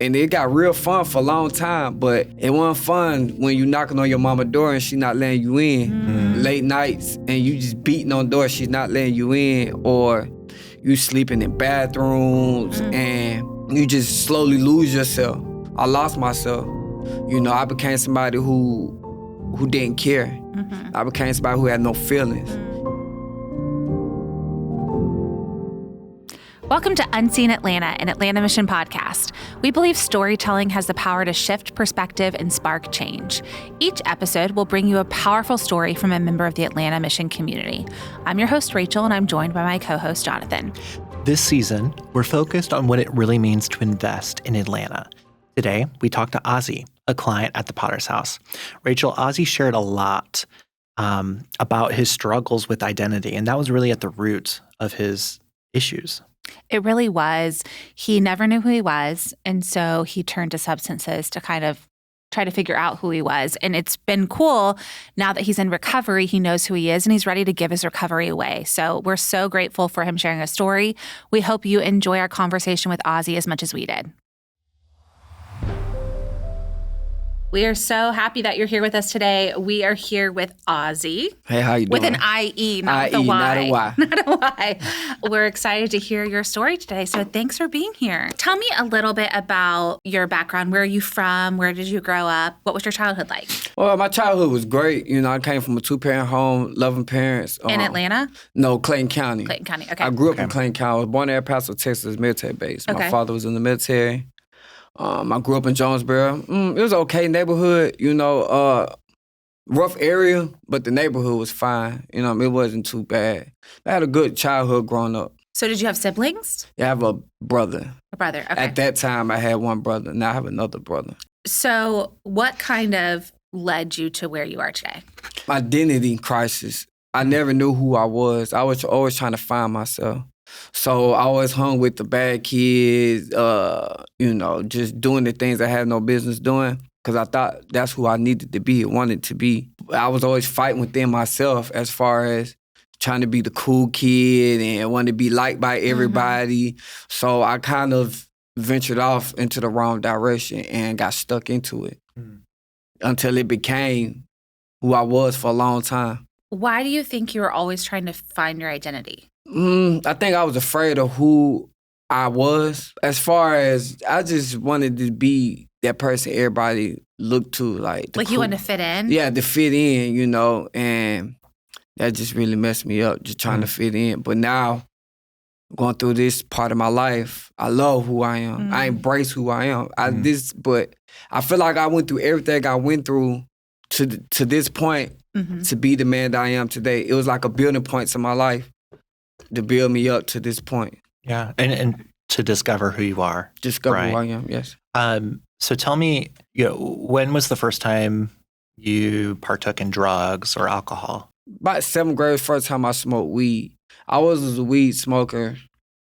And it got real fun for a long time, but it wasn't fun when you knocking on your mama door and she not letting you in. Late nights and you just beating on doors, she's not letting you in, or you sleeping in bathrooms and you just slowly lose yourself. I lost myself. You know, I became somebody who didn't care. I became somebody who had no feelings. Welcome to Unseen Atlanta, an Atlanta Mission podcast. We believe storytelling has the power to shift perspective and spark change. Each episode will bring you a powerful story from a member of the Atlanta Mission community. I'm your host, Rachel, and I'm joined by my co-host, Jonathan. This season, we're focused on what it really means to invest in Atlanta. Today, we talked to Ozzie, a client at the Potter's House. Rachel, Ozzie shared a lot about his struggles with identity, and that was really at the root of his issues. It really was. He never knew who he was, and so he turned to substances to kind of try to figure out who he was. And it's been cool now that he's in recovery. He knows who he is, and he's ready to give his recovery away. So we're so grateful for him sharing a story. We hope you enjoy our conversation with Ozzie as much as we did. We are so happy that you're here with us today. We are here with Ozzie. Hey, how you doing? With an I-E, not with a Y. Not a Y. We're excited to hear your story today, so thanks for being here. Tell me a little bit about your background. Where are you from? Where did you grow up? What was your childhood like? Well, my childhood was great. You know, I came from a two-parent home, loving parents. In Atlanta? No, Clayton County. Clayton County, okay. I grew up in Clayton County. I was born there at Paso, Texas, military base. Okay. My father was in the military. I grew up in Jonesboro. It was an okay neighborhood, you know, rough area, but the neighborhood was fine. You know, it wasn't too bad. I had a good childhood growing up. So did you have siblings? Yeah, I have a brother. A brother, okay. At that time, I had one brother. Now I have another brother. So what kind of led you to where you are today? Identity crisis. I never knew who I was. I was always trying to find myself. So I always hung with the bad kids, you know, just doing the things I had no business doing because I thought that's who I needed to be, wanted to be. I was always fighting within myself as far as trying to be the cool kid and wanting to be liked by everybody. So I kind of ventured off into the wrong direction and got stuck into it until it became who I was for a long time. Why do you think you were always trying to find your identity? I think I was afraid of who I was. As far as I just wanted to be that person everybody looked to. Like you wanted to fit in? Yeah, to fit in, you know, and that just really messed me up, just trying to fit in. But now, going through this part of my life, I love who I am. I embrace who I am. But I feel like I went through everything I went through to this point to be the man that I am today. It was like a building point to my life to build me up to this point. Yeah, and to discover who you are. Discover who I am, yes. So tell me, you know, when was the first time you partook in drugs or alcohol? About 7th grade, first time I smoked weed. I was a weed smoker,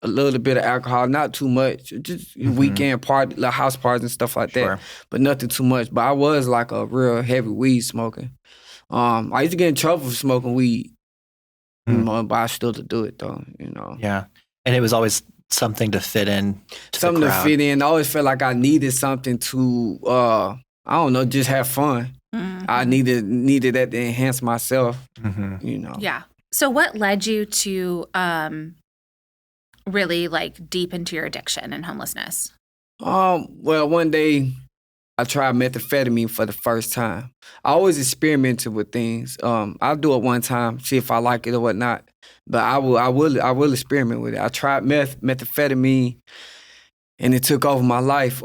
a little bit of alcohol, not too much, just weekend party, like house parties and stuff like that, but nothing too much. But I was like a real heavy weed smoker. I used to get in trouble for smoking weed. You know, but I still to do it though, you know. Yeah. And it was always something to fit in to something the to crowd. fit in. I always felt like I needed something to, I don't know, just have fun. I needed that to enhance myself, you know. Yeah. So what led you to really like deep into your addiction and homelessness? Well, one day I tried methamphetamine for the first time. I always experimented with things. I'll do it one time, see if I like it or whatnot. But I will experiment with it. I tried methamphetamine, and it took over my life.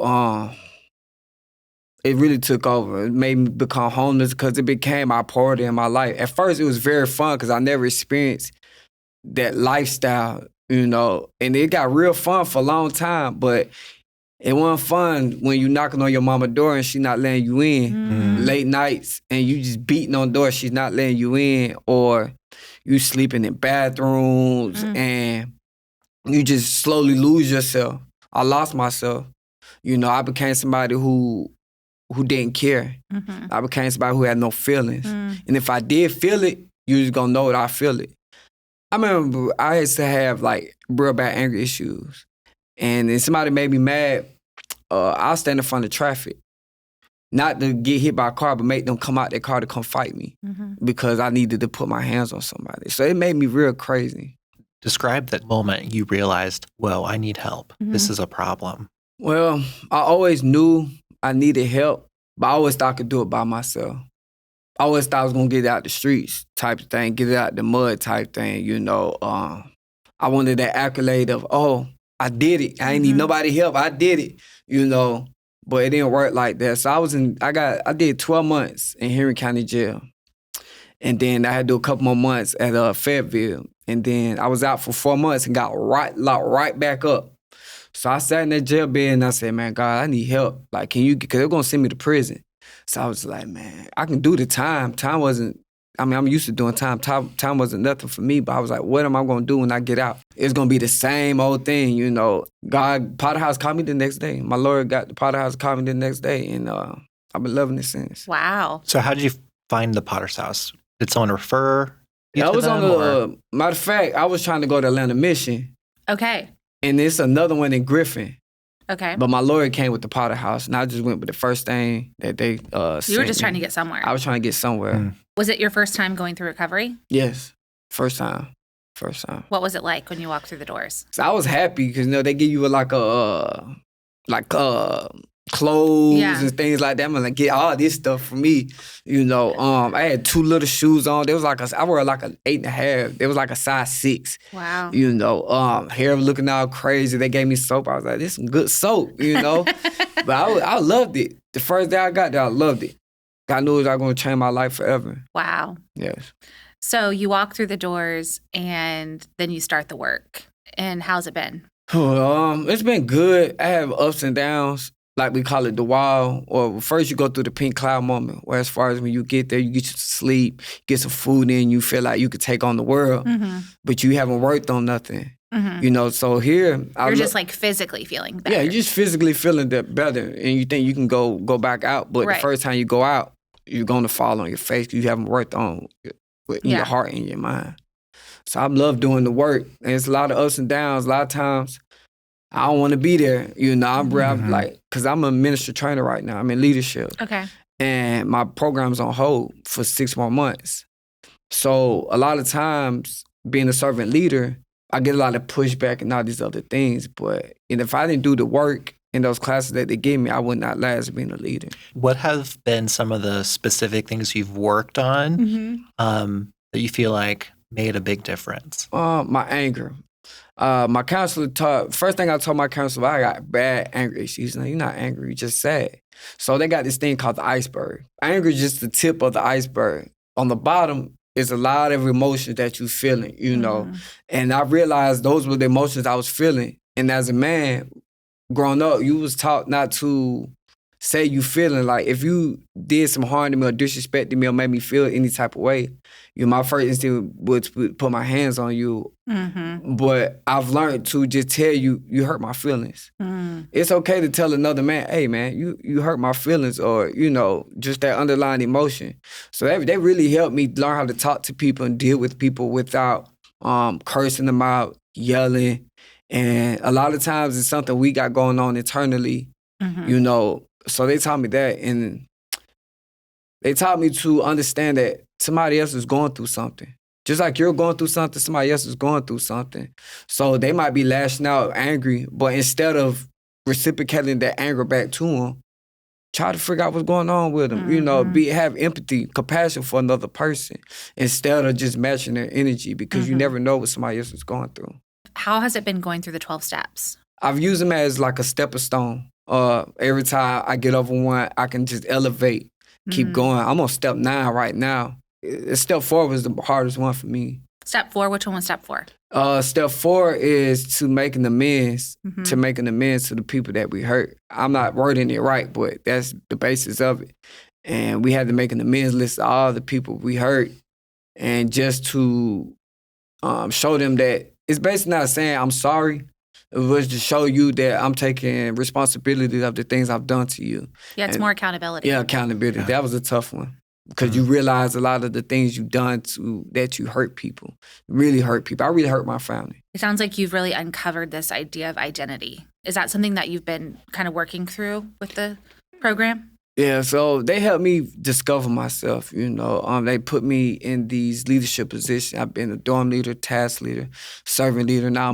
It really took over. It made me become homeless because it became my priority in my life. At first, it was very fun because I never experienced that lifestyle, you know. And it got real fun for a long time, but it wasn't fun when you knocking on your mama door and she not letting you in. Late nights and you just beating on doors, she's not letting you in, or you sleeping in bathrooms and you just slowly lose yourself. I lost myself. You know, I became somebody who didn't care. I became somebody who had no feelings. And if I did feel it, you just gonna know that I feel it. I remember I used to have like real bad anger issues. And then somebody made me mad, I'll stand in front of traffic. Not to get hit by a car, but make them come out their car to come fight me because I needed to put my hands on somebody. So it made me real crazy. Describe that moment you realized, whoa, I need help. This is a problem. Well, I always knew I needed help, but I always thought I could do it by myself. I always thought I was going to get out the streets type of thing, get it out the mud type thing, you know. I wanted that accolade of, oh, I did it. I ain't need nobody help. I did it, you know. But it didn't work like that. So I did 12 months in Henry County Jail. And then I had to do a couple more months at Fayetteville. And then I was out for 4 months and got locked right back up. So I sat in that jail bed and I said, man, God, I need help. Like, because they're going to send me to prison. So I was like, man, I can do the time. I'm used to doing time. Time wasn't nothing for me, but I was like, what am I going to do when I get out? It's going to be the same old thing, you know. Potter House called me the next day. My lawyer got the Potter House, called me the next day, and I've been loving it since. Wow. So how did you find the Potter's House? Did someone refer you to I was them, on matter of fact, I was trying to go to Atlanta Mission. Okay. And it's another one in Griffin. Okay. But my lawyer came with the Potter House, and I just went with the first thing that they sent You were just me. trying to get somewhere. I was trying to get somewhere. Was it your first time going through recovery? Yes. First time. What was it like when you walked through the doors? So I was happy because, you know, they give you clothes and things like that. I'm like, get all this stuff for me, you know. I had 2 little shoes on. There was I wore like an 8.5. There was like a size 6. Wow. You know, hair looking all crazy. They gave me soap. I was like, this is some good soap, you know. But I loved it. The first day I got there, I loved it. I knew it was going to change my life forever. Wow. Yes. So you walk through the doors and then you start the work. And how's it been? It's been good. I have ups and downs. Like we call it the wall, or first you go through the pink cloud moment, where as far as when you get there, you get you to sleep, get some food in, you feel like you could take on the world, but you haven't worked on nothing. You know, so here... You're just like physically feeling better. Yeah, you're just physically feeling better, and you think you can go back out, but the first time you go out, you're going to fall on your face because you haven't worked on in your heart and your mind. So I love doing the work, and it's a lot of ups and downs. A lot of times, I don't want to be there. You know, I'm like, because I'm a minister trainer right now. I'm in leadership. Okay. And my program's on hold for 6 more months. So a lot of times, being a servant leader, I get a lot of pushback and all these other things. But if I didn't do the work in those classes that they gave me, I would not last being a leader. What have been some of the specific things you've worked on that you feel like made a big difference? My anger. My counselor first thing I told my counselor, I got bad anger issues. Like, you're not angry, you're just sad. So they got this thing called the iceberg. Anger is just the tip of the iceberg. On the bottom is a lot of emotions that you're feeling, you know. And I realized those were the emotions I was feeling. And as a man, growing up, you was taught not to say you feeling. Like, if you did some harm to me or disrespected me or made me feel any type of way, my first instinct was to put my hands on you. But I've learned to just tell you, you hurt my feelings. It's okay to tell another man, hey, man, you hurt my feelings, or, you know, just that underlying emotion. So they really helped me learn how to talk to people and deal with people without cursing them out, yelling. And a lot of times it's something we got going on internally, you know. So they taught me that, and they taught me to understand that somebody else is going through something. Just like you're going through something, somebody else is going through something. So they might be lashing out angry, but instead of reciprocating that anger back to them, try to figure out what's going on with them. You know, have empathy, compassion for another person instead of just matching their energy, because you never know what somebody else is going through. How has it been going through the 12 steps? I've used them as like a stepping stone. Every time I get over one, I can just elevate, keep going. I'm on step 9 right now. Step 4 was the hardest one for me. Step 4, which one was step 4? Step 4 is to making amends, to the people that we hurt. I'm not wording it right, but that's the basis of it. And we had to make an amends list of all the people we hurt, and just to show them that it's basically not saying I'm sorry. It was to show you that I'm taking responsibility of the things I've done to you. Yeah, it's more accountability. Yeah, accountability. Yeah. That was a tough one. because you realize a lot of the things you've done that you hurt people, really hurt people. I really hurt my family. It sounds like you've really uncovered this idea of identity. Is that something that you've been kind of working through with the program? Yeah, so they helped me discover myself, They put me in these leadership positions. I've been a dorm leader, task leader, servant leader. Now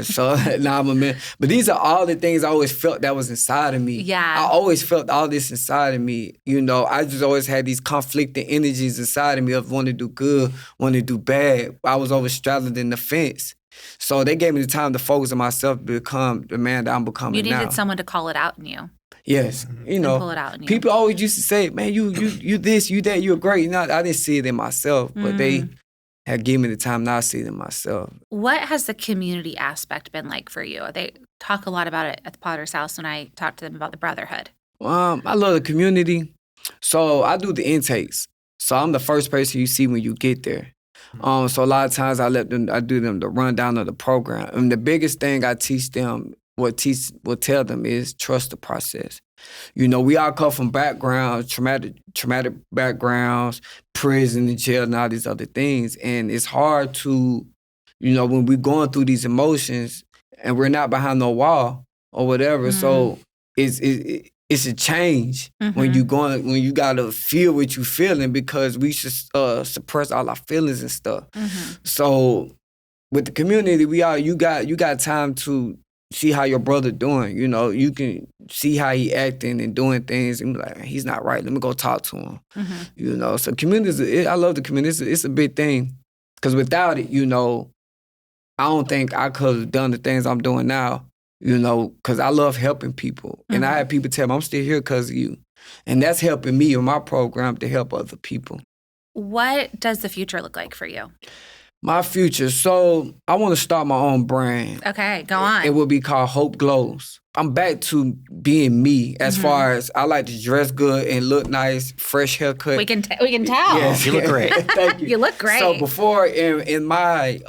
so now I'm a man. But these are all the things I always felt that was inside of me. Yeah. I always felt all this inside of me. I just always had these conflicting energies inside of me of wanting to do good, wanting to do bad. I was always straddling the fence. So they gave me the time to focus on myself to become the man that I'm becoming now. You needed someone to call it out in you. Yes, pull it out in you. People always used to say, "Man, you this, you that, you're great." I didn't see it in myself, but they had given me the time. Now I see it in myself. What has the community aspect been like for you? They talk a lot about it at the Potter's House when I talk to them about the brotherhood. I love the community, so I do the intakes. So I'm the first person you see when you get there. So a lot of times I do them the rundown of the program, and the biggest thing I teach them. What tell them is trust the process. We all come from backgrounds, traumatic backgrounds, prison and jail and all these other things. And it's hard to, when we're going through these emotions and we're not behind no wall or whatever. So it's a change when you gotta feel what you're feeling, because we should suppress all our feelings and stuff. So with the community, you got time to see how your brother doing. You can see how he acting and doing things and be like, he's not right. Let me go talk to him. So community, I love the community. It's a big thing, because without it, I don't think I could have done the things I'm doing now. Because I love helping people, and I have people tell me I'm still here because of you, and that's helping me in my program to help other people. What does the future look like for you? My future. So I want to start my own brand. Okay, go on. It will be called Hope Glows. I'm back to being me as far as I like to dress good and look nice, fresh haircut. We can tell. Yes. You look great. Thank you. You look great. So before in my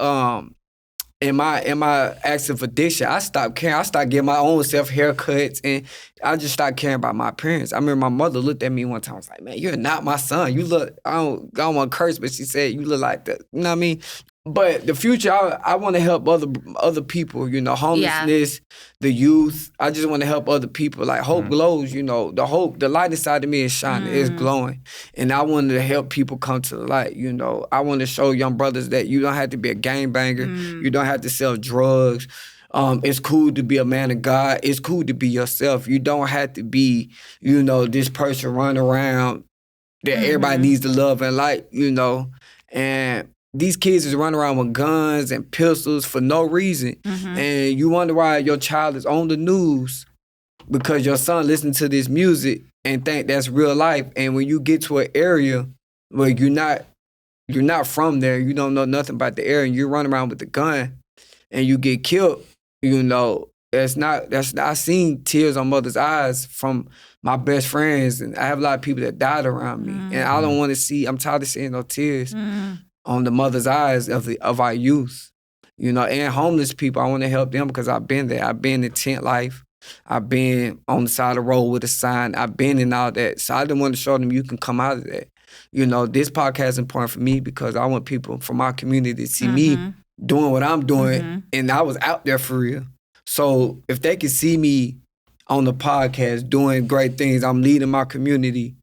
active addiction, I stopped caring. I started getting my own self haircuts, and I just started caring about my appearance. I remember my mother looked at me one time. I was like, "Man, you're not my son. You look." I don't want to curse, but she said, "You look like that." You know what I mean? But the future, I want to help other people. Homelessness, the youth. I just want to help other people. Like Hope Glows. The light inside of me is shining. It's glowing, and I want to help people come to the light. I want to show young brothers that you don't have to be a gangbanger. You don't have to sell drugs. It's cool to be a man of God. It's cool to be yourself. You don't have to be, this person running around that everybody needs to love and like, and these kids is running around with guns and pistols for no reason. And you wonder why your child is on the news, because your son listening to this music and think that's real life. And when you get to an area where you're not from there, you don't know nothing about the area, and you run around with a gun and you get killed, I seen tears on mothers' eyes from my best friends, and I have a lot of people that died around me. And I don't want to see, I'm tired of seeing no tears on the mother's eyes of our youth, and homeless people. I want to help them because I've been there. I've been in tent life. I've been on the side of the road with a sign. I've been in all that. So I didn't want to show them you can come out of that. This podcast is important for me because I want people from our community to see me doing what I'm doing, and I was out there for real. So if they can see me on the podcast doing great things, I'm leading my community,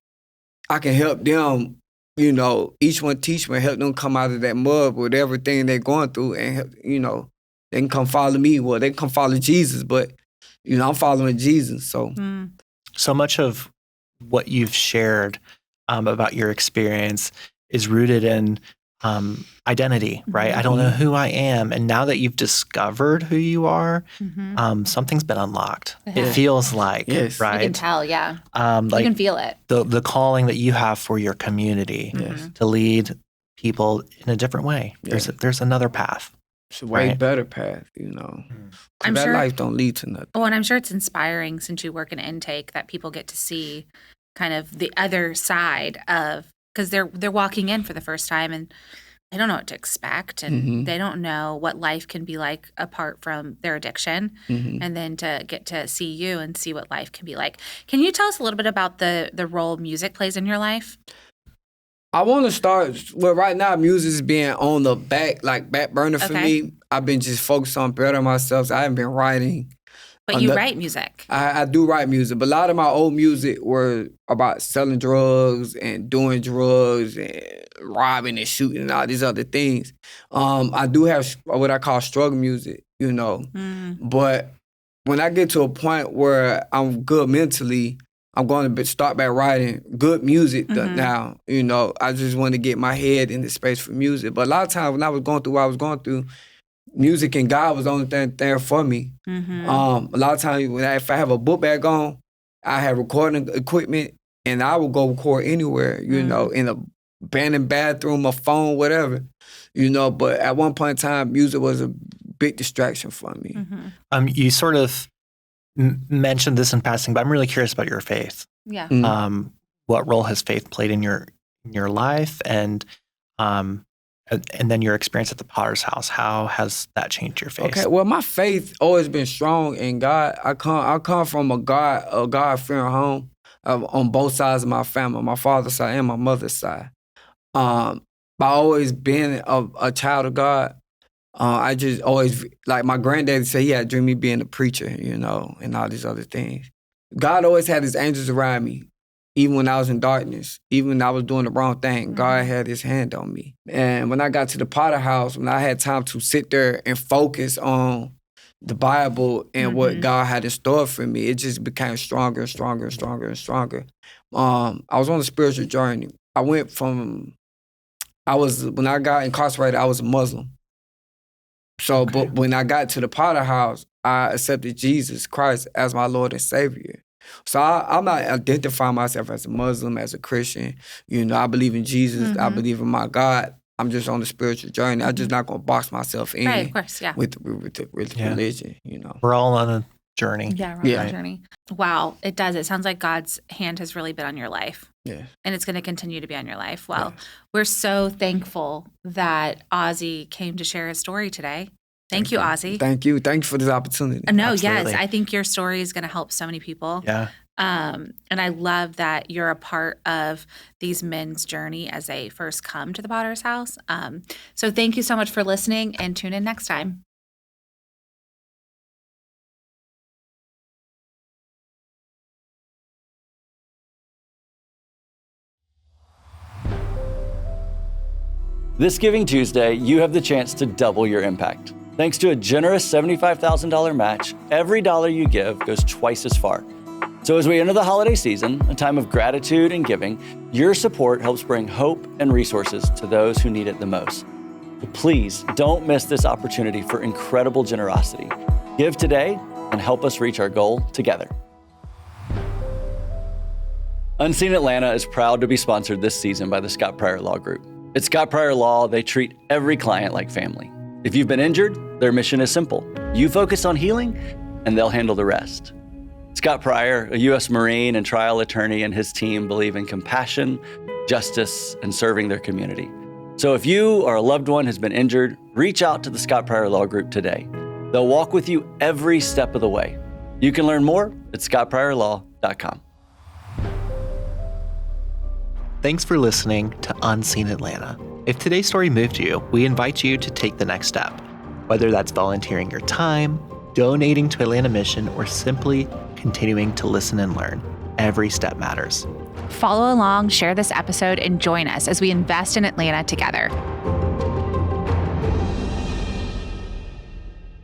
I can help them. Each one teach me, help them come out of that mud with everything they're going through, and they can come follow me. Well, they can come follow Jesus, but I'm following Jesus. So much of what you've shared about your experience is rooted in identity, right? I don't know who I am, and now that you've discovered who you are, something's been unlocked. It feels like, right? You can tell, yeah. You can feel it. The calling that you have for your community to lead people in a different way. There's another path. It's a way better path, I'm that sure life don't lead to nothing. Oh, and I'm sure it's inspiring, since you work in intake, that people get to see kind of the other side of, because they're walking in for the first time and they don't know what to expect, and they don't know what life can be like apart from their addiction, and then to get to see you and see what life can be like. Can you tell us a little bit about the role music plays in your life? I want to start. Well, right now, music is being on the back burner for me. I've been just focused on bettering myself. So I haven't been writing. But you write music. I do write music, but a lot of my old music were about selling drugs and doing drugs and robbing and shooting and all these other things. I do have what I call struggle music, But when I get to a point where I'm good mentally, I'm going to start back writing good music now. I just want to get my head in the space for music. But a lot of times when I was going through what I was going through, music and God was the only thing there for me. A lot of times if I have a book bag on, I have recording equipment and I will go record anywhere, in a abandoned bathroom, a phone, whatever, But at one point in time, music was a big distraction for me. You sort of mentioned this in passing, but I'm really curious about your faith. Yeah. What role has faith played in your life, and then your experience at the Potter's House? How has that changed your faith? Okay, well, my faith always been strong in God. I come from a God-fearing home on both sides of my family, my father's side and my mother's side. By always being a child of God, I just always, like my granddaddy said, he had a dream of me being a preacher, and all these other things. God always had his angels around me. Even when I was in darkness, even when I was doing the wrong thing, God had his hand on me. And when I got to the Potter House, when I had time to sit there and focus on the Bible and what God had in store for me, it just became stronger and stronger and stronger and stronger. I was on a spiritual journey. When I got incarcerated, I was a Muslim. So, but when I got to the Potter House, I accepted Jesus Christ as my Lord and Savior. So I'm not identifying myself as a Muslim, as a Christian. I believe in Jesus. I believe in my God. I'm just on the spiritual journey. I'm just not going to box myself in of course, with religion, We're all on a journey. Yeah, we're on a journey. Wow, it does. It sounds like God's hand has really been on your life. Yeah. And it's going to continue to be on your life. Well, we're so thankful that Ozzie came to share his story today. Thank you, Ozzie. Thank you. Thank you for this opportunity. No, Absolutely. yes. I think your story is going to help so many people. Yeah. And I love that you're a part of these men's journey as they first come to the Potter's House. So thank you so much for listening, and tune in next time. This Giving Tuesday, you have the chance to double your impact. Thanks to a generous $75,000 match, every dollar you give goes twice as far. So as we enter the holiday season, a time of gratitude and giving, your support helps bring hope and resources to those who need it the most. So please don't miss this opportunity for incredible generosity. Give today and help us reach our goal together. Unseen Atlanta is proud to be sponsored this season by the Scott Pryor Law Group. At Scott Pryor Law, they treat every client like family. If you've been injured, their mission is simple. You focus on healing, and they'll handle the rest. Scott Pryor, a U.S. Marine and trial attorney, and his team believe in compassion, justice, and serving their community. So if you or a loved one has been injured, reach out to the Scott Pryor Law Group today. They'll walk with you every step of the way. You can learn more at scottpryorlaw.com. Thanks for listening to Unseen Atlanta. If today's story moved you, we invite you to take the next step. Whether that's volunteering your time, donating to Atlanta Mission, or simply continuing to listen and learn, every step matters. Follow along, share this episode, and join us as we invest in Atlanta together.